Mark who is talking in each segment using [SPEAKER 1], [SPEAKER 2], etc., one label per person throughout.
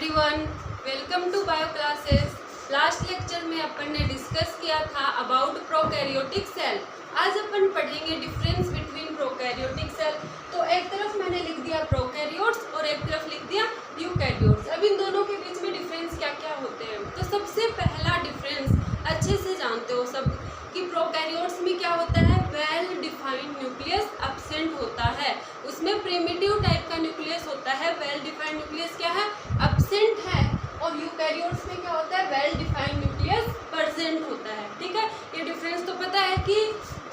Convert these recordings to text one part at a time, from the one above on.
[SPEAKER 1] Everyone, welcome to bio classes. Last lecture में अपन ने डिस्कस किया था अबाउट प्रोकैरियोटिक सेल। आज अपन पढ़ेंगे डिफरेंस बिटवीन प्रोकैरियोटिक सेल। तो एक तरफ मैंने लिख दिया प्रोकैरियोट्स और एक तरफ लिख दिया यूकैरियोट्स। अब इन दोनों के बीच में डिफरेंस क्या क्या होते हैं। तो सबसे पहला डिफरेंस अच्छे से जानते हो सब कि प्रोकैरियोट्स में क्या होता है, वेल डिफाइंड न्यूक्लियस एब्सेंट होता है। उसमें प्रिमिटिव टाइप का न्यूक्लियस होता है, वेल डिफाइंड न्यूक्लियस क्या है, एब्सेंट है। और यूकैरियोट्स में क्या होता है, वेल डिफाइंड न्यूक्लियस प्रेजेंट होता है। ठीक है, ये डिफरेंस तो पता है कि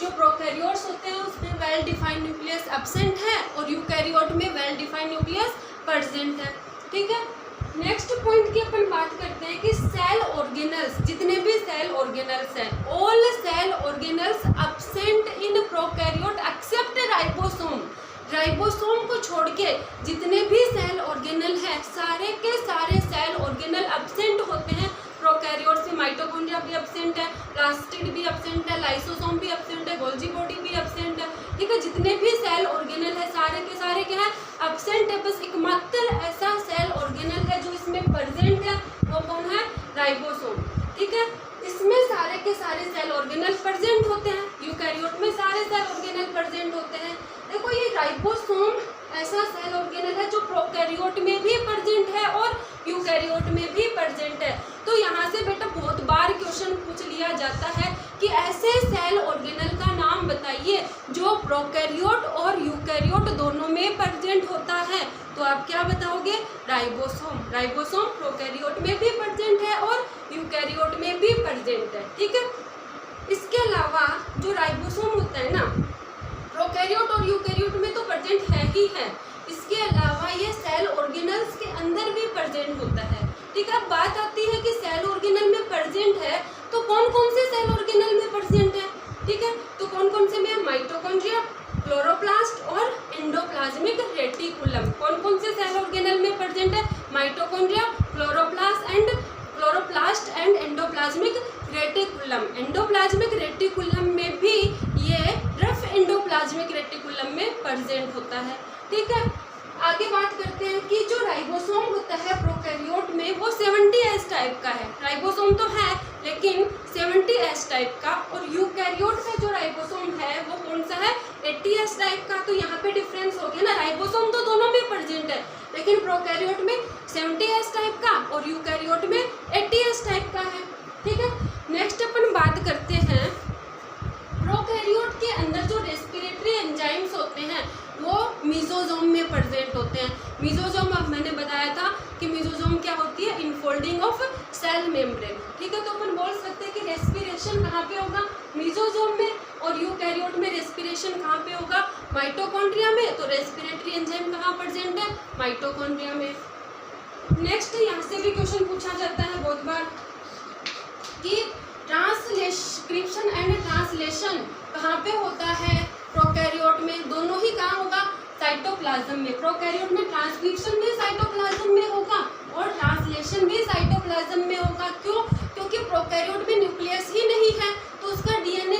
[SPEAKER 1] जो प्रोकैरियोट्स होते हैं उसमें वेल डिफाइंड न्यूक्लियस एब्सेंट है और यूकैरियोट में वेल डिफाइंड न्यूक्लियस प्रेजेंट है। ठीक है, नेक्स्ट पॉइंट की अपन बात करते हैं कि सेल ऑर्गेनल्स, जितने भी सेल ऑर्गेनल्स हैं, all cell organelles absent in prokaryote except ribosome. Ribosome को छोड़ के जितने भी सेल ऑर्गेनल हैं, सारे के सारे सेल ऑर्गेनल एब्सेंट होते हैं प्रोकैरियोट से। माइटोकॉन्ड्रिया भी एब्सेंट है, प्लास्टिड भी एब्सेंट है, लाइसोसोम भी एब्सेंट है, गोल्जी बॉडी भी एब्सेंट है। ठीक है, जितने भी सेल ऑर्गेनल है सारे के सारे क्या है, एब्सेंट है। बस एकमात्र ऐसा सेल ऑर्गेनल है जो इसमें प्रेजेंट है, वो कौन है, राइबोसोम। ठीक है, इसमें सारे के सारे सेल ऑर्गेनल प्रेजेंट होते हैं, यूकैरियोट में सारे सेल ऑर्गेनल प्रेजेंट होते हैं। देखो, ये राइबोसोम ऐसा सेल ऑर्गेनल है जो प्रोकैरियोट में भी प्रेजेंट है और यूकैरियोट में भी प्रेजेंट है। तो यहाँ से बेटा बहुत बार क्वेश्चन पूछ लिया जाता है कि ऐसे सेल ऑर्गेनल का नाम बताइए जो प्रोकैरियोट और यूकैरियोट दोनों में प्रेजेंट होता है। तो आप क्या बताओगे, राइबोसोम। राइबोसोम प्रोकैरियोट में भी प्रेजेंट है और यूकैरियोट में भी प्रेजेंट है। ठीक है, इसके अलावा जो राइबोसोम होता है ना, प्रोकैरियोट और यूकैरियोट में तो प्रेजेंट है ही है, इसके अलावा ये सेल ऑर्गेनल्स के अंदर भी प्रेजेंट होता है। ठीक है, बात आती है कि सेल ऑर्गेनल में प्रेजेंट है तो कौन कौन से सेल ऑर्गेनल में प्रेजेंट है। ठीक है, तो कौन कौन से में, माइटोकॉन्ड्रिया, क्लोरोप्लास्ट और एंडोप्लाज्मिक रेटिकुलम। कौन कौन से सेल ऑर्गेनल में प्रेजेंट है, mitochondria, chloroplast and endoplasmic reticulum. Endoplasmic reticulum में भी ये रफ एंडोप्लाज्मिक रेटिकुलम में प्रेजेंट होता है। ठीक है, आगे बात करते हैं कि जो राइबोसोम होता है प्रोकैरियोट में वो 70S टाइप का है। राइबोसोम तो है लेकिन 70S टाइप का, और यूकैरियोट में जो राइबोसोम है वो कौन सा है, 80S टाइप का। तो यहाँ पे डिफरेंस हो गया ना, राइबोसोम तो दोनों में प्रेजेंट है लेकिन प्रोकैरियोट में 70S टाइप का और यूकैरियोट में 80S टाइप का है। ठीक है, नेक्स्ट अपन बात करते हैं प्रोकैरियोट के अंदर जो रेस्पिरेटरी एंजाइम्स होते हैं वो मीजोजोम में प्रेजेंट होते हैं। मीजोजोम, अब मैंने बताया था कि मीजोजोम क्या होती है, इनफोल्डिंग ऑफ सेल मेम्ब्रेन। ठीक है, तो अपन बोल सकते हैं कि रेस्पिरेशन कहाँ पे होगा, मीजोजोम में, और यूकैरियोट में रेस्पिरेशन कहाँ पे होगा, माइटोकॉन्ड्रिया में। तो रेस्पिरेटरी एंजाइम कहाँ प्रेजेंट है, माइटोकॉन्ड्रिया में। नेक्स्ट, यहाँ से भी क्वेश्चन पूछा जाता है बहुत बार कि ट्रांसक्रिप्शन एंड ट्रांसलेशन कहाँ पे होता है प्रोकैरियोट में। दोनों ही कहाँ होगा, साइटोप्लाज्म में। प्रोकैरियोट में ट्रांसक्रिप्शन भी साइटोप्लाज्म में होगा और ट्रांसलेशन भी साइटोप्लाज्म में होगा। क्यों, क्योंकि प्रोकैरियोट में न्यूक्लियस ही नहीं है तो उसका डीएनए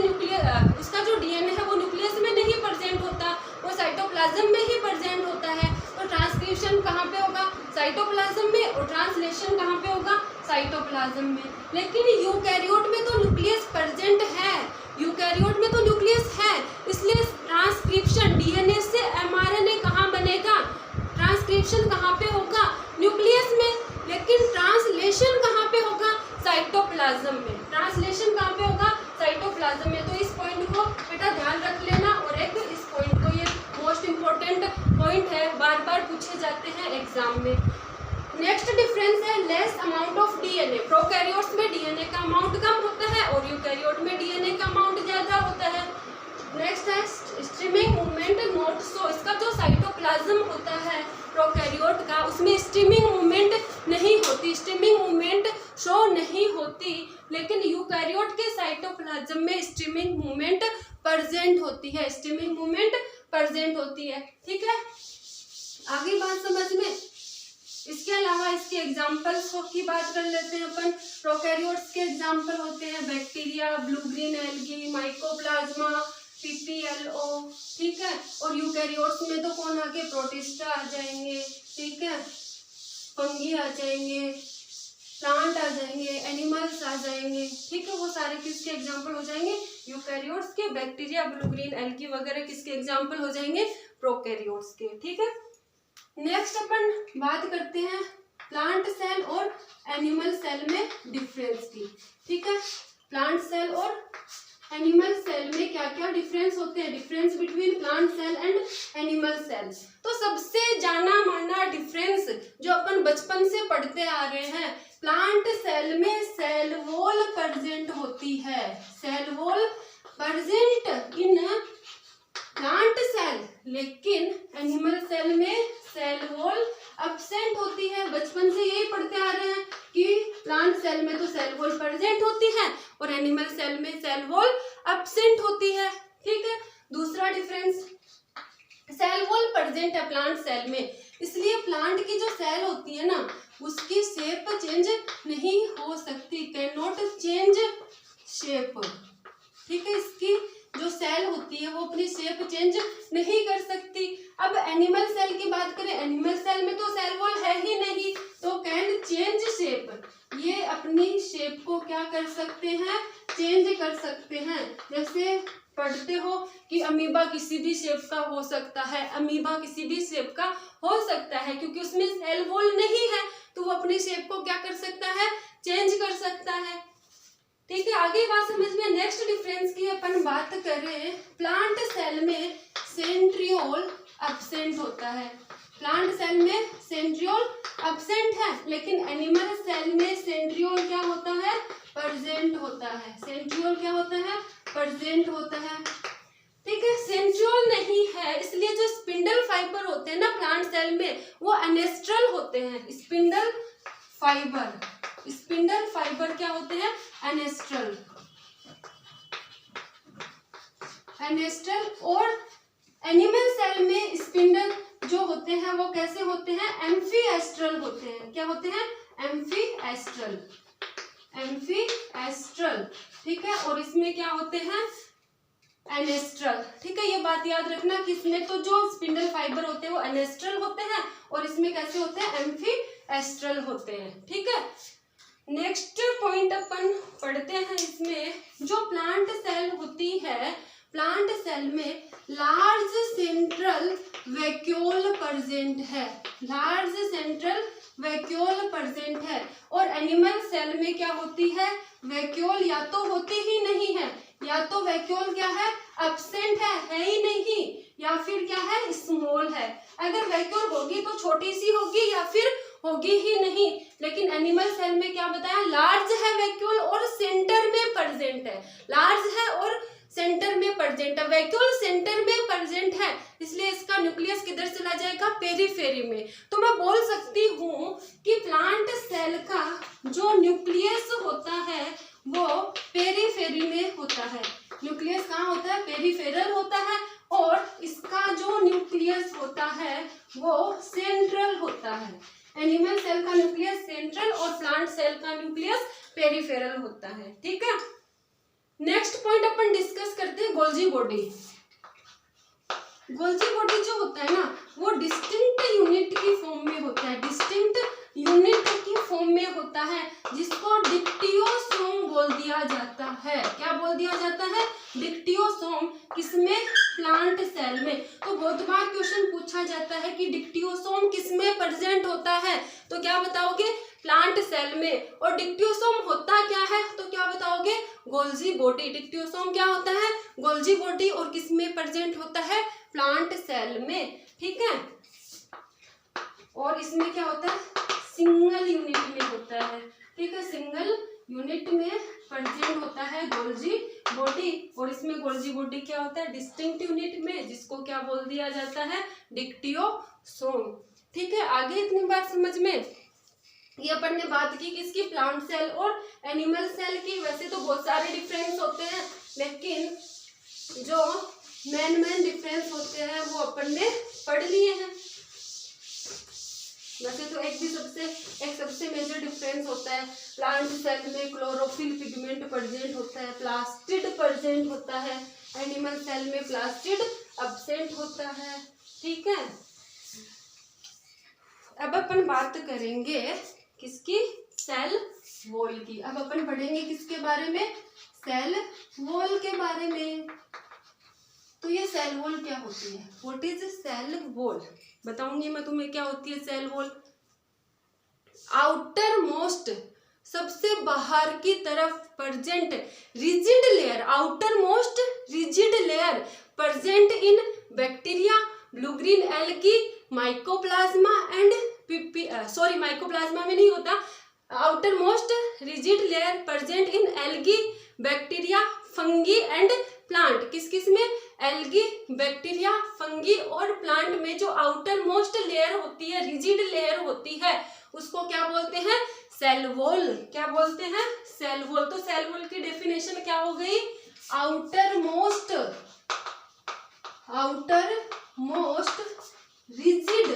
[SPEAKER 1] उसका जो डीएनए है वो न्यूक्लियस में नहीं प्रेजेंट होता, वो साइटोप्लाज्म में ही प्रेजेंट होता है। तो ट्रांसक्रिप्शन कहाँ पे होगा, साइटोप्लाज्म में, और ट्रांसलेशन कहाँ पे होगा, साइटोप्लाज्म में। लेकिन यूकैरियोट में तो न्यूक्लियस प्रेजेंट है, यूकैरियोट में तो न्यूक्लियस है, इसलिए ट्रांसक्रिप्शन डीएनए से एमआरएनए कहाँ बनेगा, ट्रांसक्रिप्शन कहाँ पे होगा, न्यूक्लियस में। लेकिन ट्रांसलेशन कहाँ पे होगा, साइटोप्लाज्म में। ट्रांसलेशन कहाँ पे होगा, साइटोप्लाज्म में। तो इस पॉइंट को बेटा ध्यान रख लेना। और एक इस पॉइंट को, ये मोस्ट इंपॉर्टेंट पॉइंट है, बार बार पूछे जाते हैं एग्जाम में। नेक्स्ट डिफरेंस है less amount of DNA. Prokaryotes में डीएनए का अमाउंट कम होता है और यूकैरियोट में डीएनए का अमाउंट ज्यादा होता है। नेक्स्ट है स्ट्रीमिंग मूवमेंट नॉट शो। इसका जो साइटोप्लाज्म होता है प्रोकैरियोट का, उसमें स्ट्रीमिंग मूवमेंट नहीं होती, स्ट्रीमिंग मूवमेंट शो नहीं होती। लेकिन यूकैरियोट के साइटोप्लाज्म में स्ट्रीमिंग मूवमेंट प्रेजेंट होती है, स्ट्रीमिंग मूवमेंट प्रेजेंट होती है। ठीक है, आगे बात समझ में। इसके अलावा इसके एग्जाम्पल्स की बात कर लेते हैं अपन। प्रोकैरियोट्स के एग्जाम्पल होते हैं bacteria, blue green algae, mycoplasma, PPLO। ठीक है, और यूकैरियोट्स में तो कौन आके, प्रोटिस्टा आ जाएंगे। ठीक है, फंगी आ जाएंगे, प्लांट आ जाएंगे, एनिमल्स आ जाएंगे, ठीक है। वो सारे किसके एग्जाम्पल हो जाएंगे? यूकैरियोट्स के। बैक्टीरिया, ब्लू ग्रीन एल्गी वगैरह किसके एग्जाम्पल हो जाएंगे? प्रोकैरियोट्स के, ठीक है। नेक्स्ट अपन बात करते हैं प्लांट सेल और एनिमल सेल में डिफरेंस की, ठीक है। प्लांट सेल और एनिमल सेल में क्या क्या डिफरेंस होते हैं? Difference between plant cell and animal cells. तो सबसे जाना माना डिफरेंस जो अपन बचपन से पढ़ते आ रहे हैं, प्लांट सेल में सेल वॉल प्रेजेंट होती है। Cell wall present in plant cell, लेकिन एनिमल सेल में सेल वॉल एब्सेंट होती है। बचपन से यही पढ़ते आ रहे हैं कि प्लांट सेल में तो सेल वॉल प्रेजेंट होती है और एनिमल सेल में सेल वॉल एब्सेंट होती है, ठीक है। दूसरा डिफरेंस, सेल वॉल प्रेजेंट है प्लांट सेल में, इसलिए प्लांट की जो सेल होती है ना उसकी शेप चेंज नहीं हो सकती, कैन नॉट चेंज शेप, ठीक है। इसकी जो सेल होती है वो अपनी शेप चेंज नहीं कर सकती। अब एनिमल सेल की बात करें, एनिमल सेल में तो सेल वॉल है ही नहीं, तो कैन चेंज शेप, ये अपनी शेप को क्या कर सकते हैं? चेंज कर सकते हैं। जैसे पढ़ते हो कि अमीबा किसी भी शेप का हो सकता है, अमीबा किसी भी शेप का हो सकता है, क्योंकि उसमें सेल वॉल नहीं है तो वो अपनी शेप को क्या कर सकता है? चेंज कर सकता है, ठीक है। आगे बात समझ में। नेक्स्ट डिफरेंस की अपन बात करें, प्लांट सेल में सेंट्रियोल एब्सेंट होता है। प्लांट सेल में सेंट्रियोल एब्सेंट है, लेकिन एनिमल सेल में सेंट्रियोल क्या होता है? प्रेजेंट होता है। सेंट्रियोल क्या होता है? प्रेजेंट होता है, ठीक है। सेंट्रियोल नहीं है इसलिए जो स्पिंडल फाइबर होते हैं ना प्लांट सेल में वो एनेस्ट्रल होते हैं। स्पिंडल फाइबर, स्पिंडल फाइबर क्या होते हैं? एनेस्ट्रल, एनेस्ट्रल। और एनिमल सेल में स्पिंडल जो होते हैं वो कैसे होते हैं? एम्फीएस्ट्रल होते हैं। क्या होते हैं? एम्फीएस्ट्रल, एम्फीएस्ट्रल, ठीक है। और इसमें क्या होते हैं? एनेस्ट्रल, ठीक है। ये बात याद रखना कि इसमें तो जो स्पिंडल फाइबर होते हैं वो एनेस्ट्रल होते हैं और इसमें कैसे होते हैं? एम्फीएस्ट्रल होते हैं, ठीक है। नेक्स्ट पॉइंट अपन पढ़ते हैं, इसमें जो प्लांट सेल होती है, प्लांट सेल में लार्ज सेंट्रल वैक्यूल प्रेजेंट है, लार्ज सेंट्रल वैक्यूल प्रेजेंट है। और एनिमल सेल में क्या होती है? वैक्यूल या तो होती ही नहीं है, या तो वैक्यूल क्या है? एब्सेंट है ही नहीं, या फिर क्या है? स्मॉल है। अगर वैक्यूल होगी तो छोटी सी होगी या फिर होगी ही नहीं। लेकिन एनिमल सेल में क्या बताया? लार्ज है वैक्यूल और सेंटर में प्रेजेंट है, लार्ज है और सेंटर में प्रेजेंट है। वैक्यूल सेंटर में प्रेजेंट है इसलिए इसका न्यूक्लियस किधर चला जाएगा? पेरीफेरी में। तो मैं बोल सकती हूँ कि प्लांट सेल का जो न्यूक्लियस होता है वो पेरीफेरी में होता है। न्यूक्लियस कहाँ होता है? पेरीफेरल होता है। और इसका जो न्यूक्लियस होता है वो सेंट्रल होता है। एनिमल सेल का न्यूक्लियस सेंट्रल और प्लांट सेल का न्यूक्लियस पेरीफेरल होता है, ठीक है। नेक्स्ट पॉइंट अपन डिस्कस करते हैं गोल्जी बॉडी। गोल्जी बॉडी जो होता है ना वो डिस्टिंक्ट यूनिट की फॉर्म में होता है, डिस्टिंक्ट यूनिट की फॉर्म में होता है, जिसको डिक्टियोसोम बोल दिया जाता है। क्या बोल दिया जाता है? डिक्टियोसोम। किसमें? प्लांट सेल में। तो बहुत बार क्वेश्चन पूछा जाता है कि डिक्टियोसोम किसमें प्रेजेंट होता है, तो क्या बताओगे? प्लांट सेल में। और डिक्टियोसोम होता क्या है, तो क्या बताओगे? Golgi body. डिक्टियोसोम क्या होता है? Golgi body. और किसमें प्रेजेंट होता है? प्लांट सेल में, ठीक है। और इसमें क्या होता है? सिंगल यूनिट में होता है, ठीक है। सिंगल यूनिट में प्रेजेंट होता है गोल्जी बॉडी। और इसमें गोल्जी बॉडी क्या होता है? डिस्टिंक्ट यूनिट में, जिसको क्या बोल दिया जाता है? डिक्टियोसोम, ठीक है। आगे इतनी बात समझ में। ये अपन ने बात की किसकी? प्लांट सेल और एनिमल सेल की। वैसे तो बहुत सारे डिफरेंस होते हैं, लेकिन जो मेन डिफरेंस होते हैं वो अपन ने पढ़ लिए हैं। वैसे तो एक सबसे मेजर डिफरेंस होता है, प्लांट सेल में क्लोरोफिल पिगमेंट प्रेजेंट होता है, प्लास्टिड प्रेजेंट होता है। एनिमल सेल में प्लास्टिड एब्सेंट होता है, ठीक है। अब अपन बात करेंगे किसकी, सेल वॉल की। अब अपन पढ़ेंगे किसके बारे में, सेल वॉल के बारे में। तो ये सेल वॉल क्या होती है, व्हाट इज सेल वॉल, बताऊंगी मैं तुम्हें क्या होती है सेल वॉल। आउटर मोस्ट, सबसे बाहर की तरफ present rigid layer, outer most rigid layer present in bacteria, blue green algae, mycoplasma and mycoplasma में नहीं होता, outer most rigid layer present in algae, bacteria, fungi and plant. किस किस में, एल्गी, बैक्टीरिया, फंगी और प्लांट में जो outer most layer होती है, रिजिड लेयर होती है, उसको क्या बोलते हैं, सेल वॉल। क्या बोलते हैं, सेल वॉल। तो सेल वॉल की डेफिनेशन क्या हो गई, outer most rigid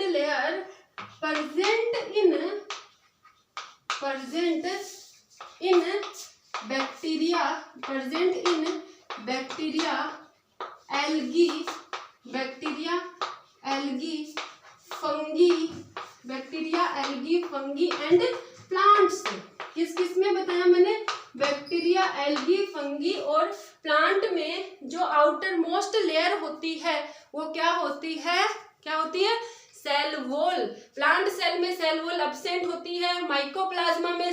[SPEAKER 1] layer present in bacteria, algae, fungi and plants. किस किस में बताया मैंने, बैक्टीरिया, एल्गी, फंगी और प्लांट में जो आउटर मोस्ट लेयर होती है वो क्या होती है, सेल वॉल। प्लांट सेल में सेल वॉल एब्सेंट होती है, माइकोप्लाज्मा में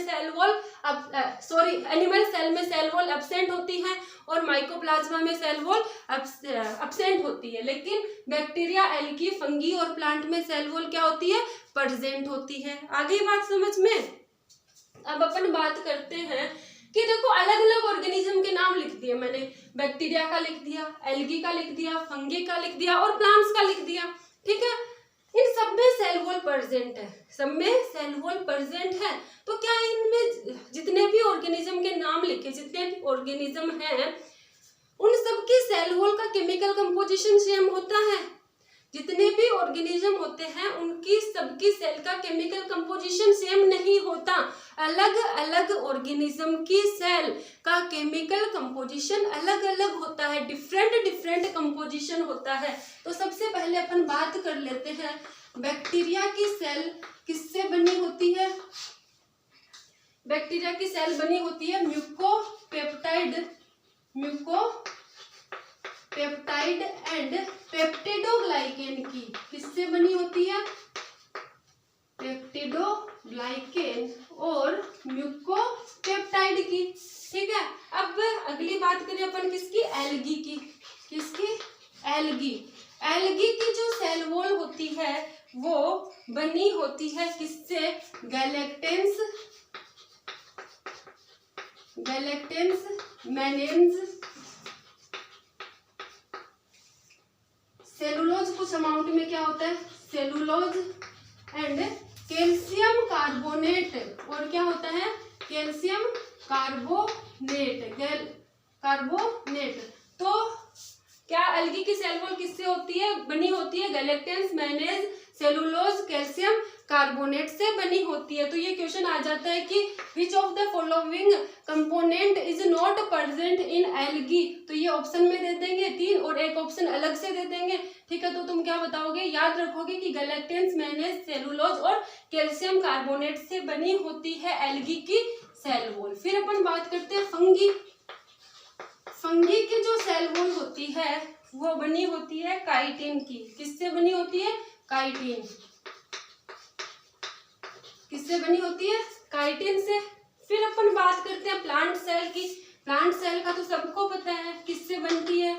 [SPEAKER 1] एनिमल सेल में सेल वॉल एब्सेंट होती है और माइकोप्लाज्मा में सेल वॉल एब्सेंट होती है, लेकिन बैक्टीरिया, एल्गी, फंगी और प्लांट में सेल वॉल क्या होती है, प्रेजेंट होती है। आगे बात समझ में। अब अपन बात करते हैं कि देखो अलग अलग ऑर्गेनिज्म के नाम लिख दिए मैंने, बैक्टीरिया का लिख दिया, एल्गी का लिख दिया, फंगी का लिख दिया और प्लांट्स का लिख दिया, ठीक है। इन सब में सेल वॉल प्रेजेंट है, सब में सेल वॉल प्रेजेंट है। तो क्या इनमें जितने भी ऑर्गेनिज्म के नाम लिखे, जितने भी ऑर्गेनिज्म हैं, उन सब की सेल वॉल का केमिकल कंपोजिशन सेम होता है। जितने भी ऑर्गेनिज्म होते हैं उनकी सबकी सेल का केमिकल कंपोजिशन सेम नहीं होता, अलग अलग ऑर्गेनिज्म की सेल का केमिकल कंपोजिशन अलग अलग होता है, डिफरेंट कंपोजिशन होता है। तो सबसे पहले अपन बात कर लेते हैं बैक्टीरिया की सेल किससे बनी होती है। बैक्टीरिया की सेल बनी होती है म्यूकोपेप्टाइड एंड पेप्टिडोग्लाइकेन की। किससे बनी होती है, पेप्टिडोग्लाइकेन और म्यूकोपेप्टाइड की, ठीक है। अब अगली बात करें अपन किसकी, एल्गी की। किसकी, एल्गी की जो सेल वॉल होती है वो बनी होती है किससे, गैलेक्टेंस मैनेन्स, सेलुलोज कुछ अमाउंट में क्या होता है, सेलुलोज एंड कैल्शियम कार्बोनेट, और क्या होता है, कैल्शियम कार्बोनेट। तो क्या एल्गी की सेल वॉल किससे होती है, बनी होती है, गैलेक्टेंस, मैनेज, सेलुलोज, कैल्शियम कार्बोनेट से बनी होती है। तो ये क्वेश्चन आ जाता है कि which of the following component is not present in algae. तो ये ऑप्शन में दे देंगे 3 और एक ऑप्शन अलग से दे देंगे, ठीक है। तो तुम क्या बताओगे, याद रखोगे कि गैलेक्टेंस, मैनेज, सेलुलोज और कैल्शियम कार्बोनेट से बनी होती है एल्गी की सेल वॉल। फिर अपन बात करते हैं फंगी की जो सेल वॉल होती है वो बनी होती है काइटिन की। किससे बनी होती है, काइटिन। किससे बनी होती है, काइटिन से। फिर अपन बात करते हैं प्लांट सेल की। प्लांट सेल का तो सबको पता है किससे बनती है,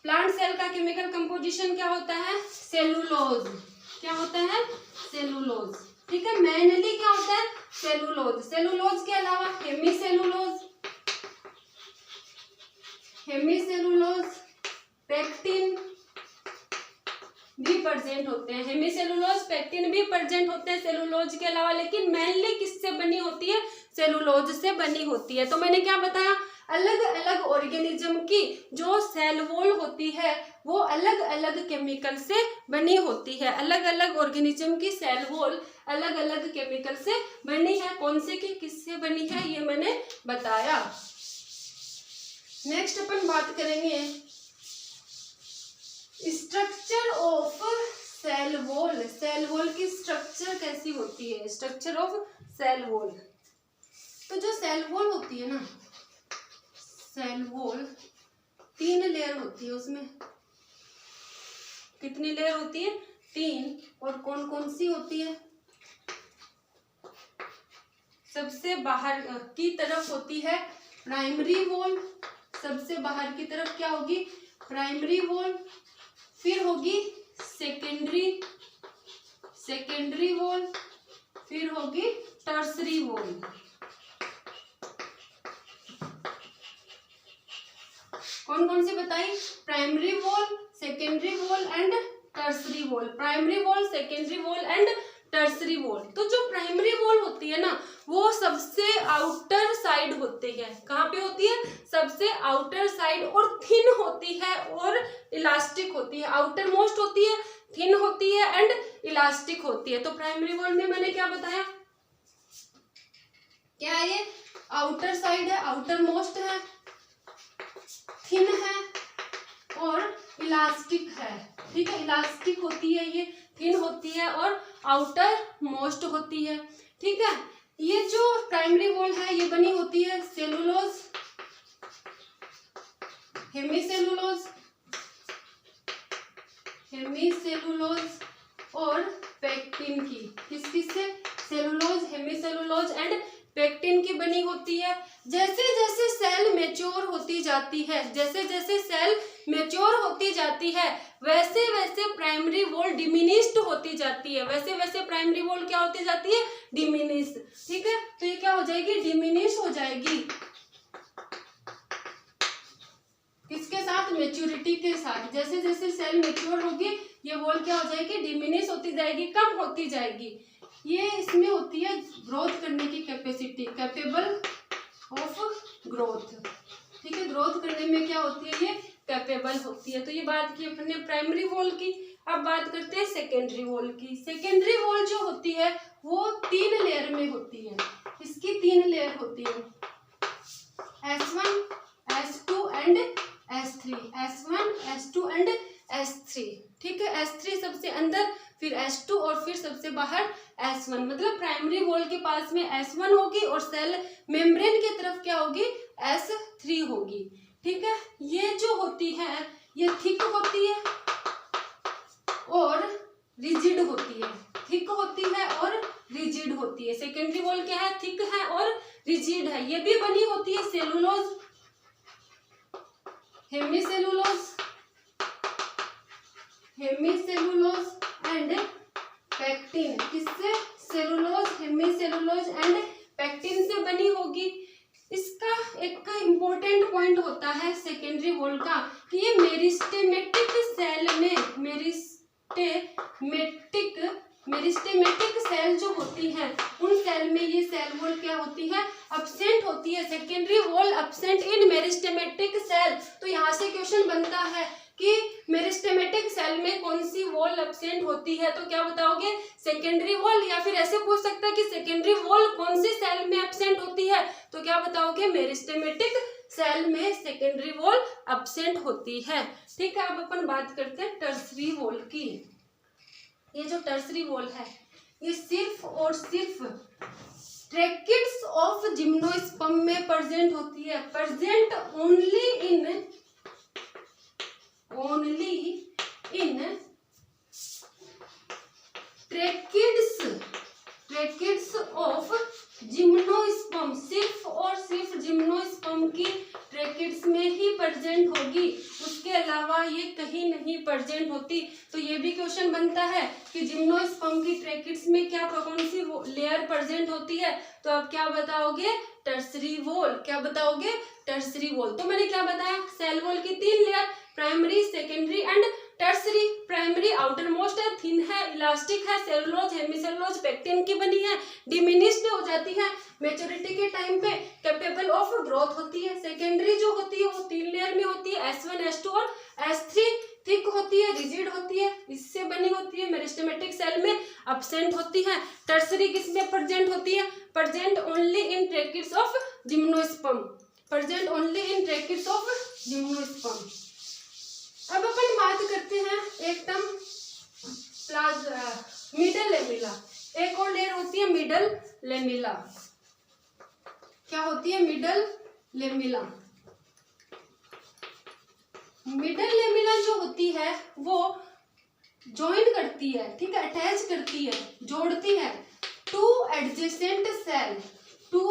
[SPEAKER 1] प्लांट सेल का केमिकल कंपोजिशन क्या होता है, सेलुलोज। क्या होता है, सेलुलोज, ठीक है। मेनली क्या होता है, सेलुलोज के अलावा हेमीसेलुलोज, पेक्टिन भी प्रेजेंट होते हैं। हेमीसेलुलोज, पेक्टिन भी प्रेजेंट होते हैं सेलुलोज के अलावा, लेकिन मेनली किससे बनी होती है, सेलुलोज से बनी होती है। तो मैंने क्या बताया, अलग अलग ऑर्गेनिज्म की जो सेल वॉल होती है वो अलग अलग केमिकल से बनी होती है। अलग अलग ऑर्गेनिज्म की सेल वॉल अलग अलग केमिकल से बनी है। कौन से की किससे बनी है ये मैंने बताया। नेक्स्ट अपन बात करेंगे structure of cell wall, cell wall की स्ट्रक्चर कैसी होती है, स्ट्रक्चर ऑफ सेल वॉल। तो जो सेल वॉल होती है ना, सेल वॉल 3 लेयर होती है, उसमें कितनी लेयर होती है, 3। और कौन कौन सी होती है, सबसे बाहर की तरफ होती है प्राइमरी वॉल, सबसे बाहर की तरफ क्या होगी, प्राइमरी वॉल। फिर होगी सेकेंडरी वॉल, फिर होगी टर्सरी वॉल। कौन कौन सी बताई, primary wall, secondary wall and tertiary wall, primary wall, secondary wall and tertiary wall. तो जो प्राइमरी वॉल होती है ना, वो सबसे आउटर साइड होती है, कहाँ पे होती है, सबसे आउटर साइड, और थिन होती है और इलास्टिक होती है, आउटर मोस्ट होती है, थिन होती है एंड इलास्टिक होती है। तो प्राइमरी वॉल में मैंने क्या बताया, क्या है ये, आउटर साइड है, आउटर मोस्ट है, थिन है और इलास्टिक है, ठीक है, इलास्टिक होती है ये, थिन होती है और आउटर मोस्ट होती है, ठीक है। ये जो प्राइमरी वॉल है ये बनी होती है सेलुलोज, हेमीसेलुलोज और पेक्टिन की, किससे, सेलुलोज, हेमीसेलुलोज एंड पेक्टिन की बनी होती है। जैसे जैसे सेल मैच्योर होती जाती है, जैसे जैसे सेल मैच्योर होती जाती है, वैसे वैसे प्राइमरी वॉल डिमिनिश्ड होती जाती है, वैसे वैसे प्राइमरी वॉल क्या होती जाती है, डिमिनिश, ठीक है। तो ये क्या हो जाएगी, डिमिनिश हो जाएगी, किसके साथ, मैच्योरिटी के साथ। जैसे जैसे सेल मैच्योर होगी ये वॉल क्या हो जाएगी, डिमिनिश होती जाएगी, कम होती जाएगी। ये इसमें होती है ग्रोथ करने की कैपेसिटी, कैपेबल ऑफ ग्रोथ, ठीक है, ग्रोथ करने में क्या होती है, ये कैपेबल होती है। तो ये बात की अपने प्राइमरी वॉल की। अब बात करते हैं सेकेंडरी वॉल की। सेकेंडरी वॉल जो होती है वो 3 लेयर में होती है, इसकी 3 लेयर होती है, S1, S2 and S3, S1, S2 and S3, ठीक है। S3 सबसे अंदर, फिर S2 और फिर सबसे बाहर S1, मतलब प्राइमरी वॉल के पास में S1 होगी और सेल मेम्ब्रेन की तरफ क्या होगी, S3 होगी, ठीक है। ये जो होती है ये थिक होती है और रिजिड होती है, थिक होती है और रिजिड होती है। सेकेंडरी वॉल क्या है, थिक है और रिजिड है। ये भी बनी होती है सेलुलोज, हेमीसेलुलोज एंड पेक्टिन, किससे, सेलुलोज, हेमीसेलुलोज एंड पेक्टिन से बनी होगी। इसका एक इम्पोर्टेंट पॉइंट होता है सेकेंडरी वॉल का कि ये मेरिस्टेमेटिक सेल में, मेरिस्टेमेटिक सेल जो होती है उन सेल में ये सेल वॉल क्या होती है, अब्सेंट होती है। Secondary wall absent in meristematic cell. तो यहाँ से क्वेश्चन बनता है कि मेरिस्टेमेटिक सेल में कौन सी वॉल अब्सेंट होती है, तो क्या बताओगे, सेकेंडरी वॉल। या फिर ऐसे पूछ सकता है कि सेकेंडरी वॉल कौन सी सेल में अब्सेंट होती है, तो क्या बताओगे, मेरिस्टेमेटिक सेल में सेकेंडरी वॉल अब्सेंट होती है, ठीक है। अब अपन बात करते हैं टर्सरी वॉल की। ये जो टर्सरी वॉल है ये सिर्फ और सिर्फ ट्रैकिड्स ऑफ जिम्नोस्पर्म में प्रेजेंट होती है, present only in tracheids of gymnosperm, सिर्फ और सिर्फ जिम्नोस्पर्म की ट्रैकिड्स में ही प्रेजेंट होगी, उसके अलावा ये कहीं नहीं प्रेजेंट होती। तो ये भी क्वेश्चन बनता है कि जिम्नोस्पर्म की ट्रैकिड्स में क्या कौन सी लेयर प्रेजेंट होती है, तो आप क्या बताओगे, टर्सरी वॉल। क्या बताओगे, टर्सरी वॉल। तो मैंने क्या बताया, सेल वॉल की 3 layer, primary, secondary and tertiary. Primary outer most है, थिन है, इलास्टिक है, सेलुलोज, हेमीसेलुलोज, पेक्टिन की बनी है, डिमिनिश्ड हो जाती है, मैच्योरिटी के टाइम पे कैपेबल ऑफ ग्रोथ होती है। सेकेंडरी जो होती है वो 3 लेयर में होती है, S1, S2 और S3, थिक होती है, रिजिड होती है, इससे बनी होती है, मेरिस्टेमेटिक सेल में अब्सेंट होती है। टर्सरी किसमें प्रेजेंट होती है, present only in tracheids of gymnosperm, present only in tracheids of gymnosperm. अब अपन बात करते हैं मिडल लेमिला। एक और लेयर होती है मिडल लेमिला। क्या होती है? Middle lamella. मिडल लेमिला जो होती है वो ज्वाइन करती है, ठीक है, अटैच करती है, जोड़ती है two adjacent cell, two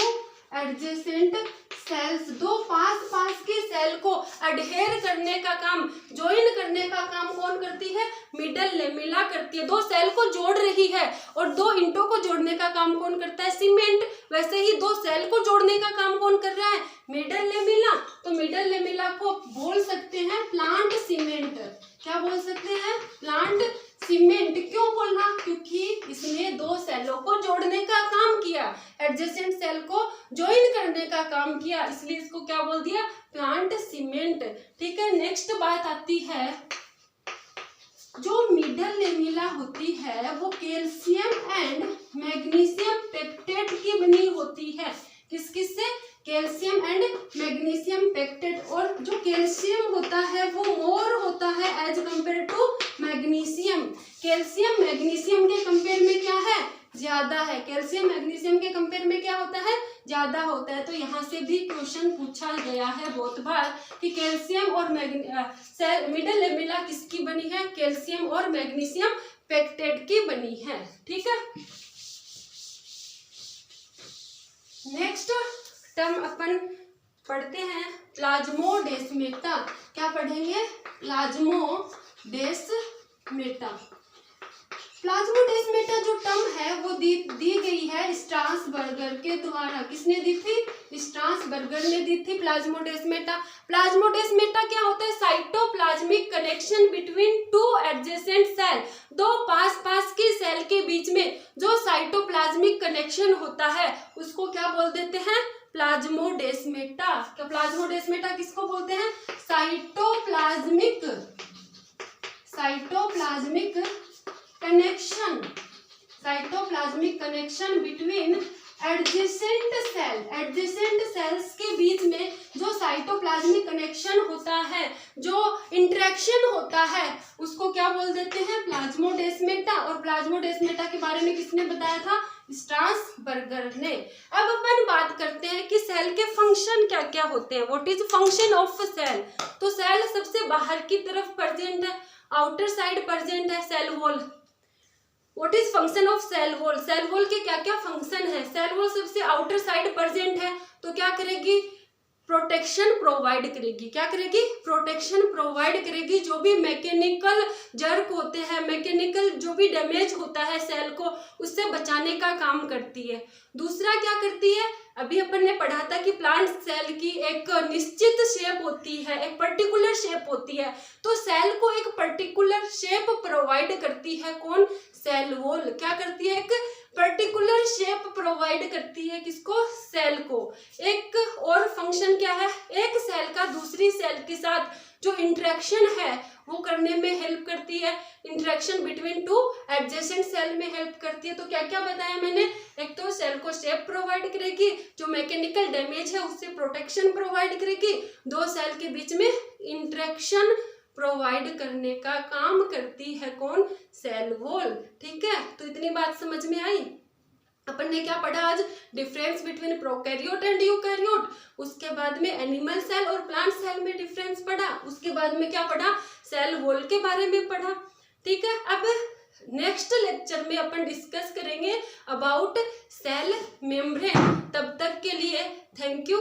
[SPEAKER 1] adjacent cells, दो पास पास के सेल को अडहेर करने का काम, ज्वाइन करने का काम कौन करती है? मिडल लेमिला करती है। दो सेल को जोड़ रही है और दो इंटों को जोड़ने का काम कौन करता है? सीमेंट। वैसे ही दो सेल को जोड़ने का काम कौन कर रहा है? Middle lamella. तो मिडल लेमिला को बोल सकते हैं प्लांट सीमेंट। क्या बोल सकते हैं? Plant cement. क्यों बोलना? क्योंकि इसने दो सेलों को जोड़ने का काम किया, एडजेसेंट सेल को ज्वाइन करने का काम किया, इसलिए इसको क्या बोल दिया? Plant cement. ठीक है, नेक्स्ट बात आती है, जो मिडल लेमिला होती है वो कैल्शियम एंड मैग्नीशियम पेक्टेट की बनी होती है। किस किस से? Calcium and magnesium pectate. और जो कैल्शियम होता है वो मोर होता है as compare to magnesium. Calcium magnesium के कंपेयर में क्या है? ज्यादा है। कैल्शियम मैग्नीशियम के कंपेयर में क्या होता है? ज्यादा होता है। तो यहाँ से भी क्वेश्चन पूछा गया है बहुत बार कि कैल्शियम और मिडल लेमिला किसकी बनी है? कैल्शियम और मैग्नीशियम पेक्टेट की बनी है। ठीक है, नेक्स्ट टर्म अपन पढ़ते हैं प्लाज्मोडेस्मेटा। क्या पढ़ेंगे? प्लाज्मोडेस्मेटा। प्लाज्मोडेस्मेटा जो टर्म है वो दी गई है स्ट्रासबर्गर के द्वारा। किसने दी थी? स्ट्रासबर्गर ने दी थी प्लाज्मोडेस्मेटा। प्लाज्मोडेस्मेटा क्या होता है? Cytoplasmic connection between two adjacent cell. दो पास पास के सेल के बीच में जो साइटोप्लाज्मिक कनेक्शन होता है उसको क्या बोल देते हैं? प्लाज्मोडेस्मेटा। क्या प्लाज्मोडेस्मेटा किसको बोलते हैं? Cytoplasmic connection, cytoplasmic connection between adjacent cell. Adjacent cells के बीच में जो साइटोप्लाज्मिक कनेक्शन होता है, जो इंटरेक्शन होता है, उसको क्या बोल देते हैं? प्लाज्मोडेस्मेटा। और प्लाज्मोडेस्मेटा के बारे में किसने बताया था? स्ट्रासबर्गर ने। अब अपन बात करते हैं कि सेल के फंक्शन क्या क्या होते हैं। What is function of cell? तो सेल सबसे बाहर की तरफ प्रेजेंट है, आउटर साइड प्रेजेंट है cell wall. What is function of cell wall? Cell wall के क्या क्या फंक्शन है? सेल वॉल सबसे आउटर साइड प्रेजेंट है तो क्या करेगी? प्रोटेक्शन प्रोवाइड करेगी। क्या करेगी? प्रोटेक्शन प्रोवाइड करेगी। जो भी मैकेनिकल जर्क होते हैं, मैकेनिकल जो भी डैमेज होता है सेल को, उससे बचाने का काम करती है। दूसरा क्या करती है? अभी अपन ने पढ़ा था कि प्लांट सेल की एक निश्चित शेप होती है, एक पर्टिकुलर शेप होती है, तो सेल को एक पर्टिकुलर शेप प्रोवाइड करती है कौन? Cell wall. क्या करती है? एक पर्टिकुलर शेप प्रोवाइड करती है किसको? सेल को। एक और फंक्शन क्या है? एक सेल का दूसरी सेल के साथ जो इंटरेक्शन है वो करने में हेल्प करती है। Interaction between two adjacent cell में हेल्प करती है। तो क्या क्या बताया मैंने? एक तो सेल को शेप प्रोवाइड करेगी, जो मैकेनिकल डैमेज है उससे प्रोटेक्शन प्रोवाइड करेगी, दो सेल के बीच में इंटरेक्शन प्रोवाइड करने का काम करती है कौन? Cell wall. ठीक है, तो इतनी बात समझ में आई। अपन ने क्या पढ़ा आज? Difference between prokaryote and eukaryote. उसके बाद में एनिमल सेल और प्लांट सेल में डिफरेंस पढ़ा। उसके बाद में क्या पढ़ा? सेल वॉल के बारे में पढ़ा। ठीक है, अब नेक्स्ट लेक्चर में अपन डिस्कस करेंगे अबाउट सेल मेम्ब्रेन। तब तक के लिए थैंक यू।